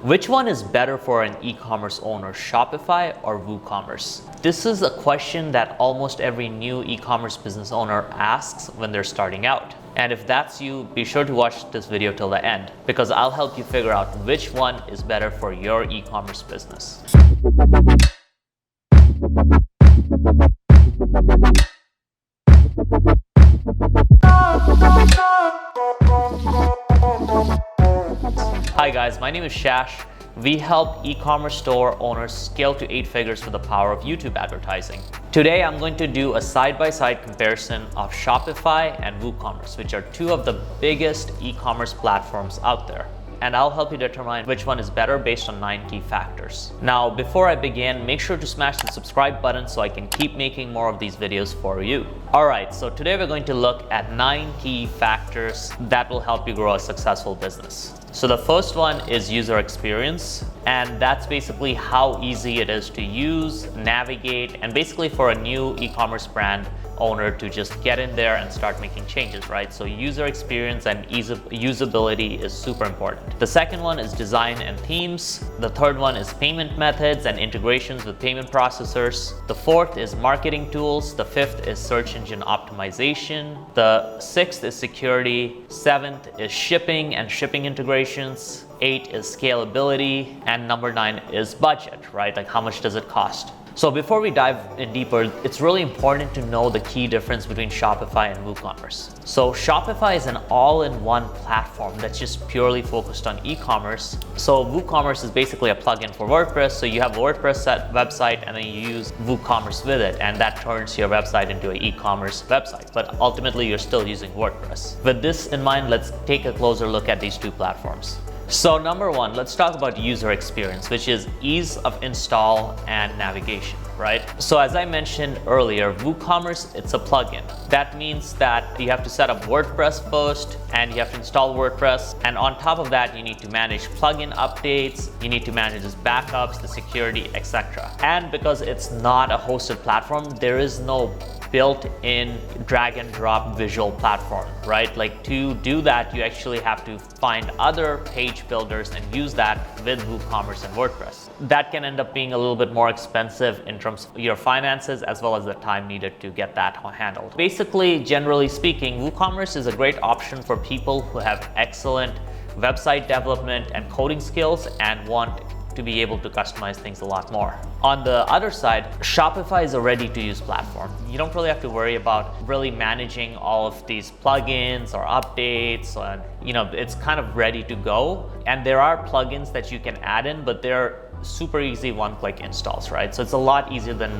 Which one is better for an e-commerce owner, Shopify or Woocommerce? This is a question that almost every new e-commerce business owner asks when they're starting out. And if that's you, be sure to watch this video till the end, because I'll help you figure out which one is better for your e-commerce business. Hi guys, my name is Shash. We help e-commerce store owners scale to 8 figures with the power of YouTube advertising. Today, I'm going to do a side-by-side comparison of Shopify and Woocommerce, which are two of the biggest e-commerce platforms out there. And I'll help you determine which one is better based on 9 key factors. Now, before I begin, make sure to smash the subscribe button so I can keep making more of these videos for you. Alright, so today we're going to look at 9 key factors that will help you grow a successful business. So the first one is user experience, and that's basically how easy it is to use, navigate, and basically for a new e-commerce brand owner to just get in there and start making changes, right? So user experience and usability is super important. The second one is design and themes. The third one is payment methods and integrations with payment processors. The fourth is marketing tools. The fifth is search engine optimization. The sixth is security. Seventh is shipping and shipping integrations. 8 is scalability, and number 9 is budget, right? Like how much does it cost? So before we dive in deeper, it's really important to know the key difference between Shopify and Woocommerce. So Shopify is an all-in-one platform that's just purely focused on e-commerce. So Woocommerce is basically a plugin for WordPress. So you have a WordPress website and then you use Woocommerce with it, and that turns your website into an e-commerce website. But ultimately, you're still using WordPress. With this in mind, let's take a closer look at these two platforms. So number one, let's talk about user experience, which is ease of install and navigation, right? So as I mentioned earlier, Woocommerce, it's a plugin. That means that you have to set up WordPress first, and you have to install WordPress. And on top of that, you need to manage plugin updates, you need to manage its backups, the security, etc. And because it's not a hosted platform, there is no built-in drag and drop visual platform, right? Like to do that, you actually have to find other page builders and use that with WooCommerce and WordPress. That can end up being a little bit more expensive in terms of your finances as well as the time needed to get that handled. Basically, generally speaking, WooCommerce is a great option for people who have excellent website development and coding skills and want to be able to customize things a lot more. On the other side, Shopify is a ready-to-use platform. You don't really have to worry about really managing all of these plugins or updates, and it's kind of ready to go. And there are plugins that you can add in, but they're super easy one-click installs, right? So it's a lot easier than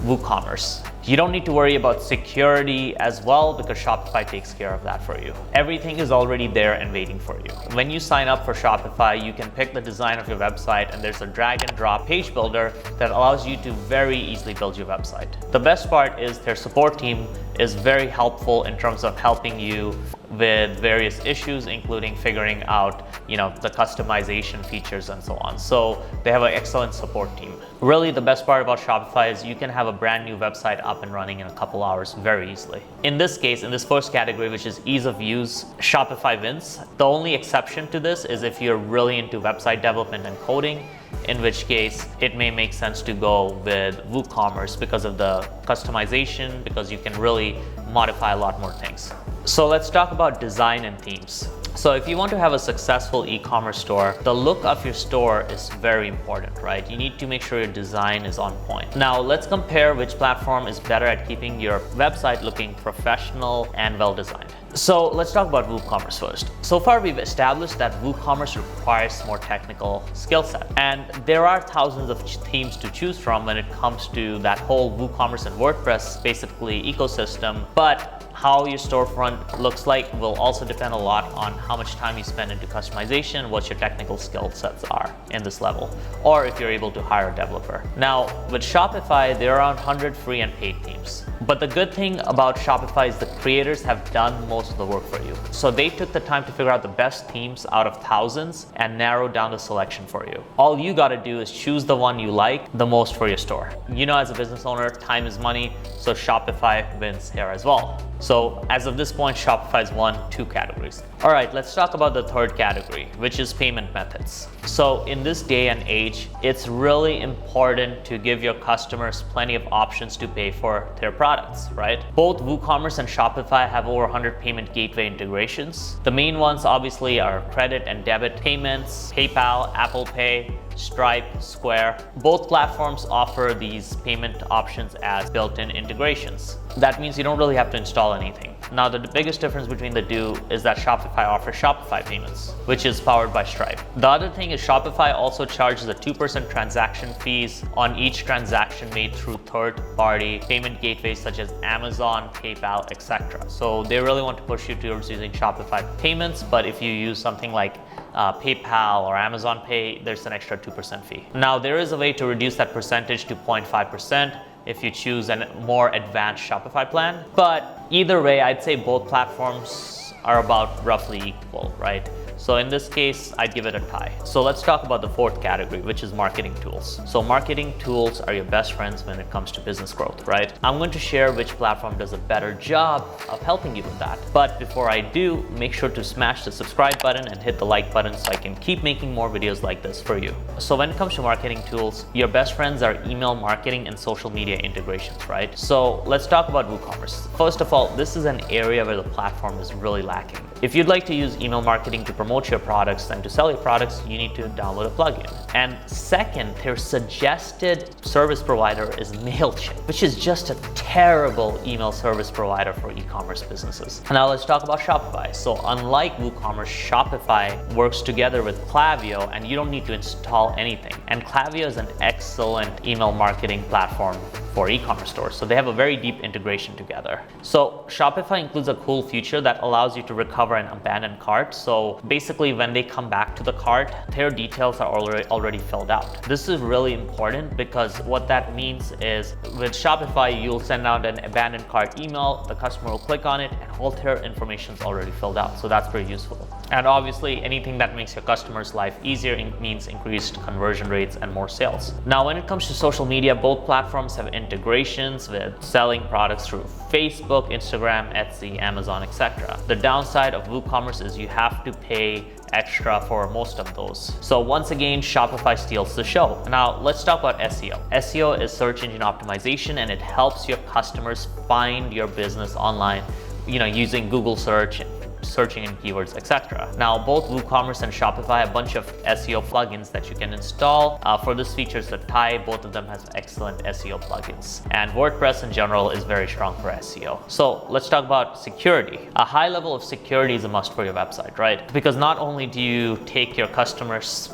WooCommerce. You don't need to worry about security as well because Shopify takes care of that for you. Everything is already there and waiting for you. When you sign up for Shopify, you can pick the design of your website, and there's a drag and drop page builder that allows you to very easily build your website. The best part is their support team is very helpful in terms of helping you with various issues, including figuring out, the customization features and so on. So they have an excellent support team. Really, the best part about Shopify is you can have a brand new website up and running in a couple hours very easily. In this case, in this first category, which is ease of use, Shopify wins. The only exception to this is if you're really into website development and coding, in which case it may make sense to go with WooCommerce because of the customization, because you can really modify a lot more things. So let's talk about design and themes. So if you want to have a successful e-commerce store, the look of your store is very important, right? You need to make sure your design is on point. Now let's compare which platform is better at keeping your website looking professional and well-designed. So let's talk about WooCommerce first. So far, we've established that WooCommerce requires more technical skill set. And there are thousands of themes to choose from when it comes to that whole WooCommerce and WordPress basically ecosystem. But how your storefront looks like will also depend a lot on how much time you spend into customization, what your technical skill sets are in this level, or if you're able to hire a developer. Now, with Shopify, there are around 100 free and paid themes. But the good thing about Shopify is the creators have done most of the work for you. So they took the time to figure out the best themes out of thousands and narrow down the selection for you. All you gotta do is choose the one you like the most for your store. As a business owner, time is money, so Shopify wins here as well. So as of this point, Shopify's won 2 categories. All right, let's talk about the third category, which is payment methods. So in this day and age, it's really important to give your customers plenty of options to pay for their products, right? Both WooCommerce and Shopify have over 100 payment gateway integrations. The main ones obviously are credit and debit payments, PayPal, Apple Pay, Stripe, Square. Both platforms offer these payment options as built-in integrations. That means you don't really have to install anything. Now, the biggest difference between the two is that Shopify offers Shopify payments, which is powered by Stripe. The other thing is Shopify also charges a 2% transaction fees on each transaction made through third-party payment gateways such as Amazon, PayPal, etc. So they really want to push you towards using Shopify payments, but if you use something like PayPal or Amazon Pay, there's an extra 2% fee. Now, there is a way to reduce that percentage to 0.5% if you choose a more advanced Shopify plan. But either way, I'd say both platforms are about roughly equal, right? So in this case, I'd give it a tie. So let's talk about the fourth category, which is marketing tools. So marketing tools are your best friends when it comes to business growth, right? I'm going to share which platform does a better job of helping you with that. But before I do, make sure to smash the subscribe button and hit the like button so I can keep making more videos like this for you. So when it comes to marketing tools, your best friends are email marketing and social media integrations, right? So let's talk about WooCommerce. First of all, this is an area where the platform is really lacking. If you'd like to use email marketing to promote your products and to sell your products, you need to download a plugin. And second, their suggested service provider is MailChimp, which is just a terrible email service provider for e-commerce businesses. Now let's talk about Shopify. So unlike WooCommerce, Shopify works together with Klaviyo and you don't need to install anything. And Klaviyo is an excellent email marketing platform for e-commerce stores. So they have a very deep integration together. So Shopify includes a cool feature that allows you to recover an abandoned cart. So basically when they come back to the cart, their details are already filled out. This is really important because what that means is with Shopify, you'll send out an abandoned cart email, the customer will click on it and all their information is already filled out. So that's pretty useful. And obviously anything that makes your customer's life easier means increased conversion rates and more sales. Now, when it comes to social media, both platforms have integrations with selling products through Facebook, Instagram, Etsy, Amazon, etc. The downside of WooCommerce is you have to pay extra for most of those. So once again, Shopify steals the show. Now let's talk about SEO. SEO is search engine optimization and it helps your customers find your business online, using Google search, searching in keywords, etc. Now, both WooCommerce and Shopify have a bunch of SEO plugins that you can install. For this feature, it's a tie. Both of them have excellent SEO plugins. And WordPress in general is very strong for SEO. So let's talk about security. A high level of security is a must for your website, right? Because not only do you take your customers,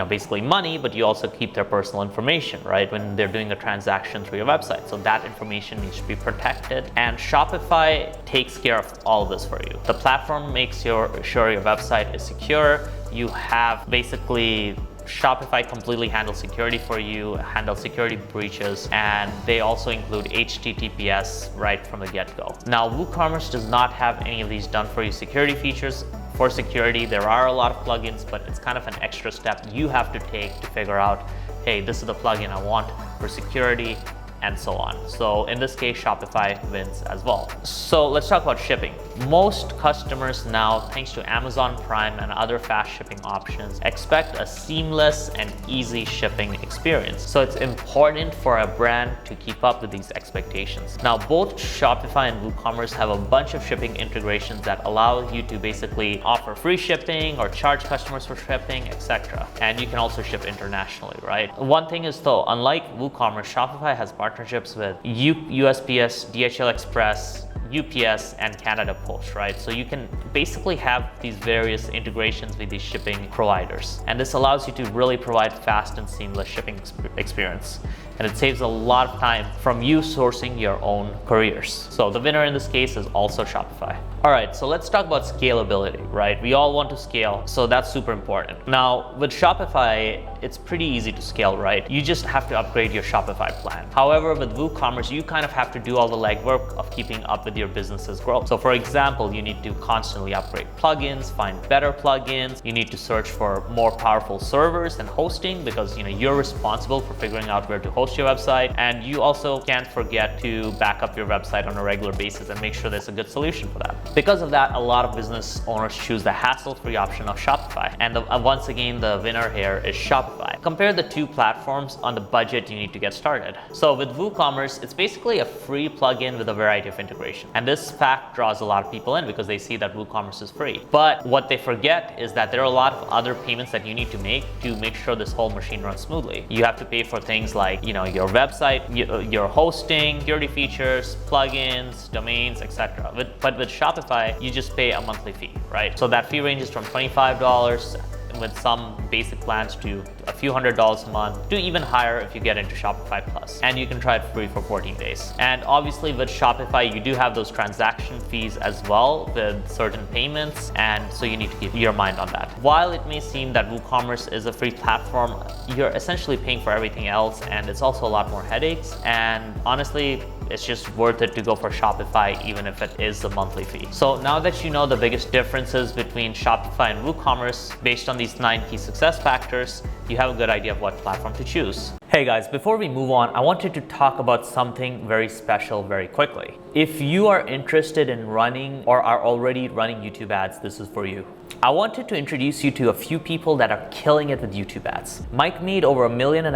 basically money, but you also keep their personal information, right? When they're doing a transaction through your website. So that information needs to be protected. And Shopify takes care of all of this for you. The platform makes sure your website is secure. You have basically Shopify completely handles security for you, handles security breaches, and they also include HTTPS right from the get-go. Now, WooCommerce does not have any of these done for you security features. For security, there are a lot of plugins, but it's kind of an extra step you have to take to figure out, hey, this is the plugin I want for security, and so on. So in this case, Shopify wins as well. So let's talk about shipping. Most customers now, thanks to Amazon Prime and other fast shipping options, expect a seamless and easy shipping experience. So it's important for a brand to keep up with these expectations. Now, both Shopify and WooCommerce have a bunch of shipping integrations that allow you to basically offer free shipping or charge customers for shipping, etc. And you can also ship internationally, right? One thing is though, unlike WooCommerce, Shopify has partnerships with USPS, DHL Express, UPS, and Canada Post, right? So you can basically have these various integrations with these shipping providers. And this allows you to really provide fast and seamless shipping experience. And it saves a lot of time from you sourcing your own couriers. So the winner in this case is also Shopify. All right, so let's talk about scalability, right? We all want to scale, so that's super important. Now, with Shopify, it's pretty easy to scale, right? You just have to upgrade your Shopify plan. However, with Woocommerce, you kind of have to do all the legwork of keeping up with your business's growth. So for example, you need to constantly upgrade plugins, find better plugins. You need to search for more powerful servers and hosting because you're responsible for figuring out where to host your website. And you also can't forget to back up your website on a regular basis and make sure there's a good solution for that. Because of that, a lot of business owners choose the hassle-free option of Shopify. And once again, the winner here is Shopify. Compare the two platforms on the budget you need to get started. So with Woocommerce, it's basically a free plugin with a variety of integration. And this fact draws a lot of people in because they see that Woocommerce is free. But what they forget is that there are a lot of other payments that you need to make sure this whole machine runs smoothly. You have to pay for things like, your website, your hosting, security features, plugins, domains, etc. But with Shopify, you just pay a monthly fee, right? So that fee ranges from $25 with some basic plans to a few $100s a month to even higher if you get into Shopify Plus. And you can try it free for 14 days. And obviously with Shopify, you do have those transaction fees as well with certain payments. And so you need to keep your mind on that. While it may seem that WooCommerce is a free platform, you're essentially paying for everything else. And it's also a lot more headaches. And honestly, it's just worth it to go for Shopify, even if it is a monthly fee. So now that you know the biggest differences between Shopify and WooCommerce based on these 9 key success factors, you have a good idea of what platform to choose. Hey guys, before we move on, I wanted to talk about something very special very quickly. If you are interested in running or are already running YouTube ads, this is for you. I wanted to introduce you to a few people that are killing it with YouTube ads. Mike made over $1.5 million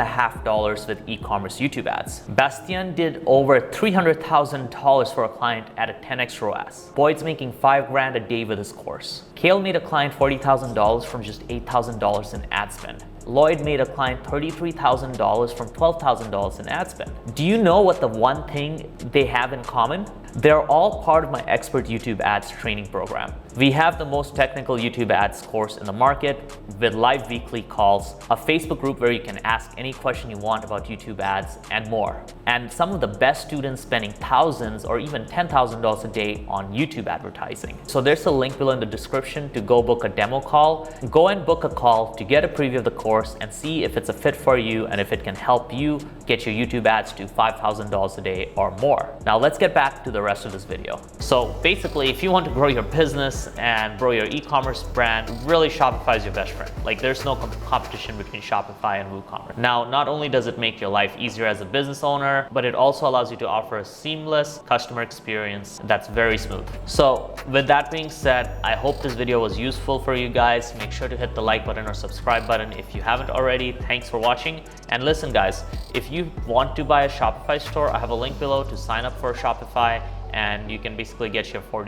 with e-commerce YouTube ads. Bastian did over $300,000 for a client at a 10x ROAS. Boyd's making $5 grand a day with his course. Kale made a client $40,000 from just $8,000 in ad spend. Lloyd made a client $33,000 from $12,000 in ad spend. Do you know what the one thing they have in common? They're all part of my Expert YouTube Ads training program. We have the most technical YouTube ads course in the market with live weekly calls, a Facebook group where you can ask any question you want about YouTube ads, and more. And some of the best students spending thousands or even $10,000 a day on YouTube advertising. So there's a link below in the description to go book a demo call. Go and book a call to get a preview of the course and see if it's a fit for you and if it can help you get your YouTube ads to $5,000 a day or more. Now let's get back to the rest of this video. So basically, if you want to grow your business and grow your e-commerce brand, really Shopify is your best friend. Like there's no competition between Shopify and WooCommerce. Now, not only does it make your life easier as a business owner, but it also allows you to offer a seamless customer experience that's very smooth. So with that being said, I hope this video was useful for you guys. Make sure to hit the like button or subscribe button if you haven't already. Thanks for watching. And listen guys, if you want to buy a Shopify store, I have a link below to sign up for Shopify, and you can basically get your 14%